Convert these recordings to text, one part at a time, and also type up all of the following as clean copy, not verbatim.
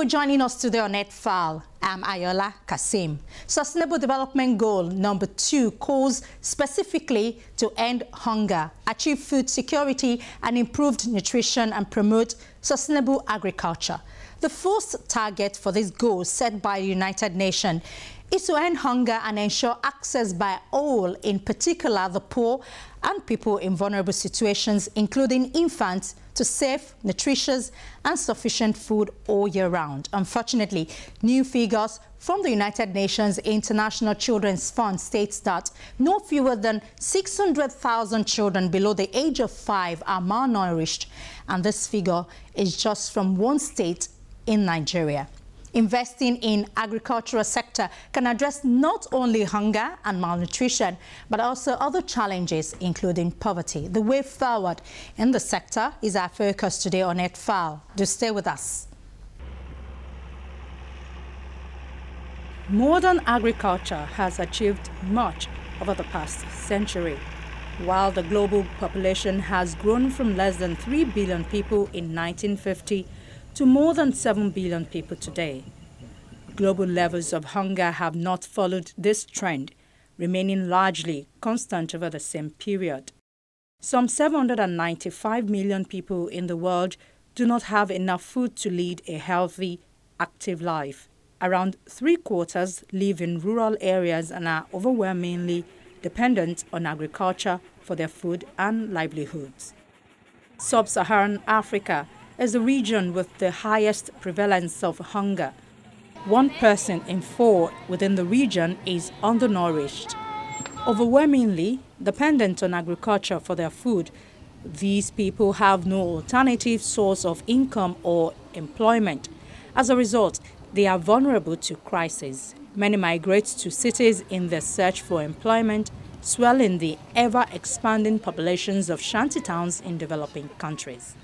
for joining us today on NetFile. I'm Ayola Kasim. Sustainable Development Goal number 2 calls specifically to end hunger, achieve food security and improved nutrition, and promote sustainable agriculture. The first target for this goal set by the United Nations is to end hunger and ensure access by all, in particular the poor and people in vulnerable situations, including infants, to safe, nutritious and sufficient food all year round. Unfortunately, new figures from the United Nations International Children's Fund states that no fewer than 600,000 children below the age of 5 are malnourished, and this figure is just from one state in Nigeria. Investing in agricultural sector can address not only hunger and malnutrition, but also other challenges, including poverty. The way forward in the sector is our focus today on NetFile. Do stay with us. Modern agriculture has achieved much over the past century. While the global population has grown from less than 3 billion people in 1950 to more than 7 billion people today, global levels of hunger have not followed this trend, remaining largely constant over the same period. Some 795 million people in the world do not have enough food to lead a healthy, active life. Around 3/4 live in rural areas and are overwhelmingly dependent on agriculture for their food and livelihoods. Sub-Saharan Africa is the region with the highest prevalence of hunger. 1 person in 4 within the region is undernourished. Overwhelmingly dependent on agriculture for their food, these people have no alternative source of income or employment. As a result, they are vulnerable to crisis. Many migrate to cities in their search for employment, swelling the ever-expanding populations of shantytowns in developing countries.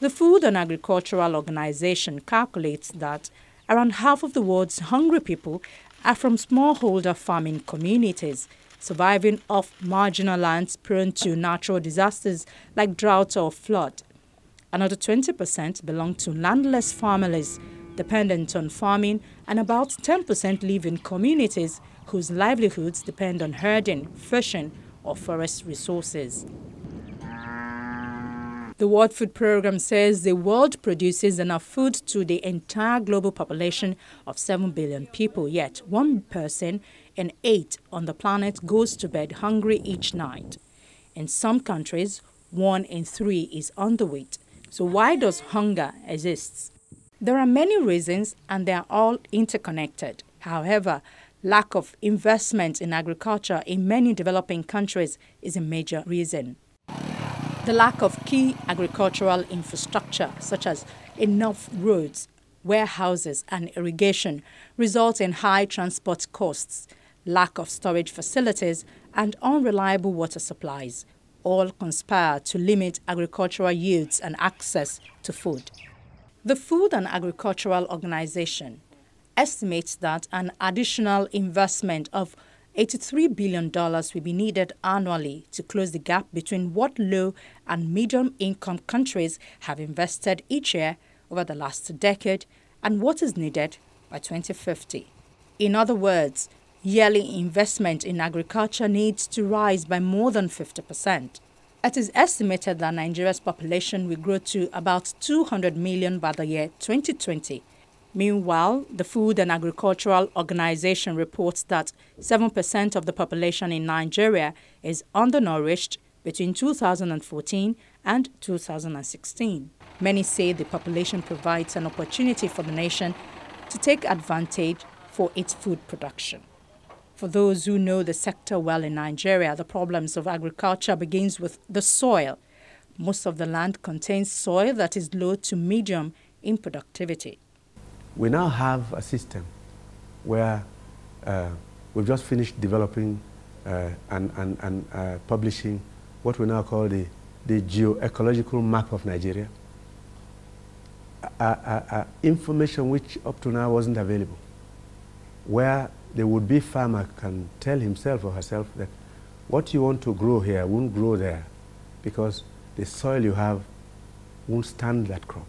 The Food and Agricultural Organization calculates that around half of the world's hungry people are from smallholder farming communities, surviving off marginal lands prone to natural disasters like drought or flood. Another 20% belong to landless families dependent on farming, and about 10% live in communities whose livelihoods depend on herding, fishing, or forest resources. The World Food Programme says the world produces enough food to the entire global population of 7 billion people, yet 1 person in 8 on the planet goes to bed hungry each night. In some countries, 1 in 3 is underweight. So why does hunger exist? There are many reasons, and they are all interconnected. However, lack of investment in agriculture in many developing countries is a major reason. The lack of key agricultural infrastructure, such as enough roads, warehouses, and irrigation, results in high transport costs, lack of storage facilities, and unreliable water supplies. All conspire to limit agricultural yields and access to food. The Food and Agricultural Organization estimates that an additional investment of $83 billion will be needed annually to close the gap between what low and medium-income countries have invested each year over the last decade and what is needed by 2050. In other words, yearly investment in agriculture needs to rise by more than 50%. It is estimated that Nigeria's population will grow to about 200 million by the year 2020. Meanwhile, the Food and Agricultural Organization reports that 7% of the population in Nigeria is undernourished between 2014 and 2016. Many say the population provides an opportunity for the nation to take advantage for its food production. For those who know the sector well in Nigeria, the problems of agriculture begins with the soil. Most of the land contains soil that is low to medium in productivity. We now have a system where we've just finished developing and publishing what we now call the geoecological map of Nigeria. Information which up to now wasn't available, where the would-be farmer can tell himself or herself that what you want to grow here won't grow there because the soil you have won't stand that crop.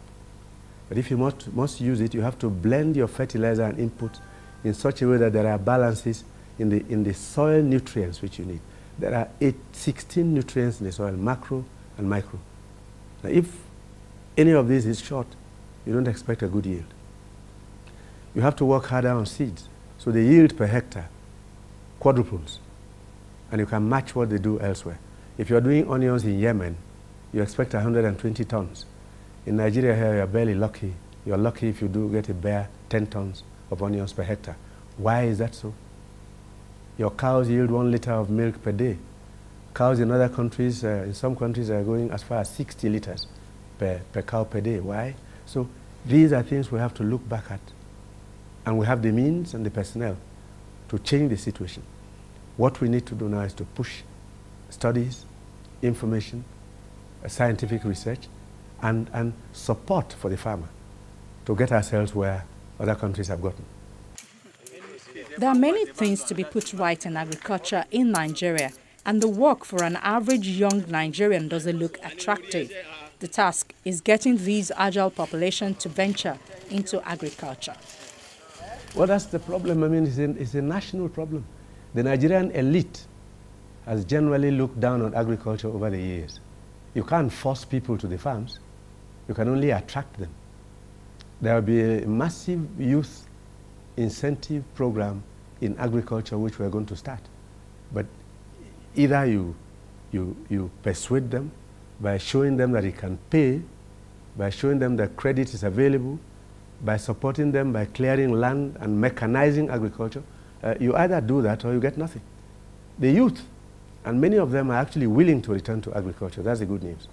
But if you must use it, you have to blend your fertilizer and input in such a way that there are balances in the soil nutrients which you need. There are 16 nutrients in the soil, macro and micro. Now, if any of these is short, you don't expect a good yield. You have to work harder on seeds. So the yield per hectare quadruples, and you can match what they do elsewhere. If you're doing onions in Yemen, you expect 120 tons. In Nigeria here, you're barely lucky. You're lucky if you do get a bare 10 tons of onions per hectare. Why is that so? Your cows yield 1 liter of milk per day. Cows in other countries, in some countries, are going as far as 60 liters per cow per day. Why? So these are things we have to look back at. And we have the means and the personnel to change the situation. What we need to do now is to push studies, information, scientific research, and support for the farmer to get ourselves where other countries have gotten. There are many things to be put right in agriculture in Nigeria, and the work for an average young Nigerian doesn't look attractive. The task is getting these agile population to venture into agriculture. Well, that's the problem. I mean, it's a national problem. The Nigerian elite has generally looked down on agriculture over the years. You can't force people to the farms. You can only attract them. There will be a massive youth incentive program in agriculture which we're going to start. But either you persuade them by showing them that it can pay, by showing them that credit is available, by supporting them by clearing land and mechanizing agriculture. You either do that or you get nothing. The youth, and many of them are actually willing to return to agriculture. That's the good news.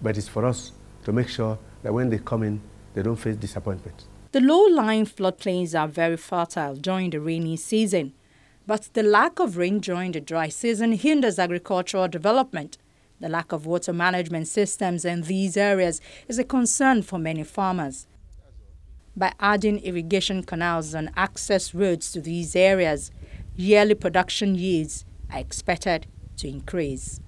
But it's for us to make sure that when they come in, they don't face disappointment. The low-lying floodplains are very fertile during the rainy season, but the lack of rain during the dry season hinders agricultural development. The lack of water management systems in these areas is a concern for many farmers. By adding irrigation canals and access roads to these areas, yearly production yields are expected to increase.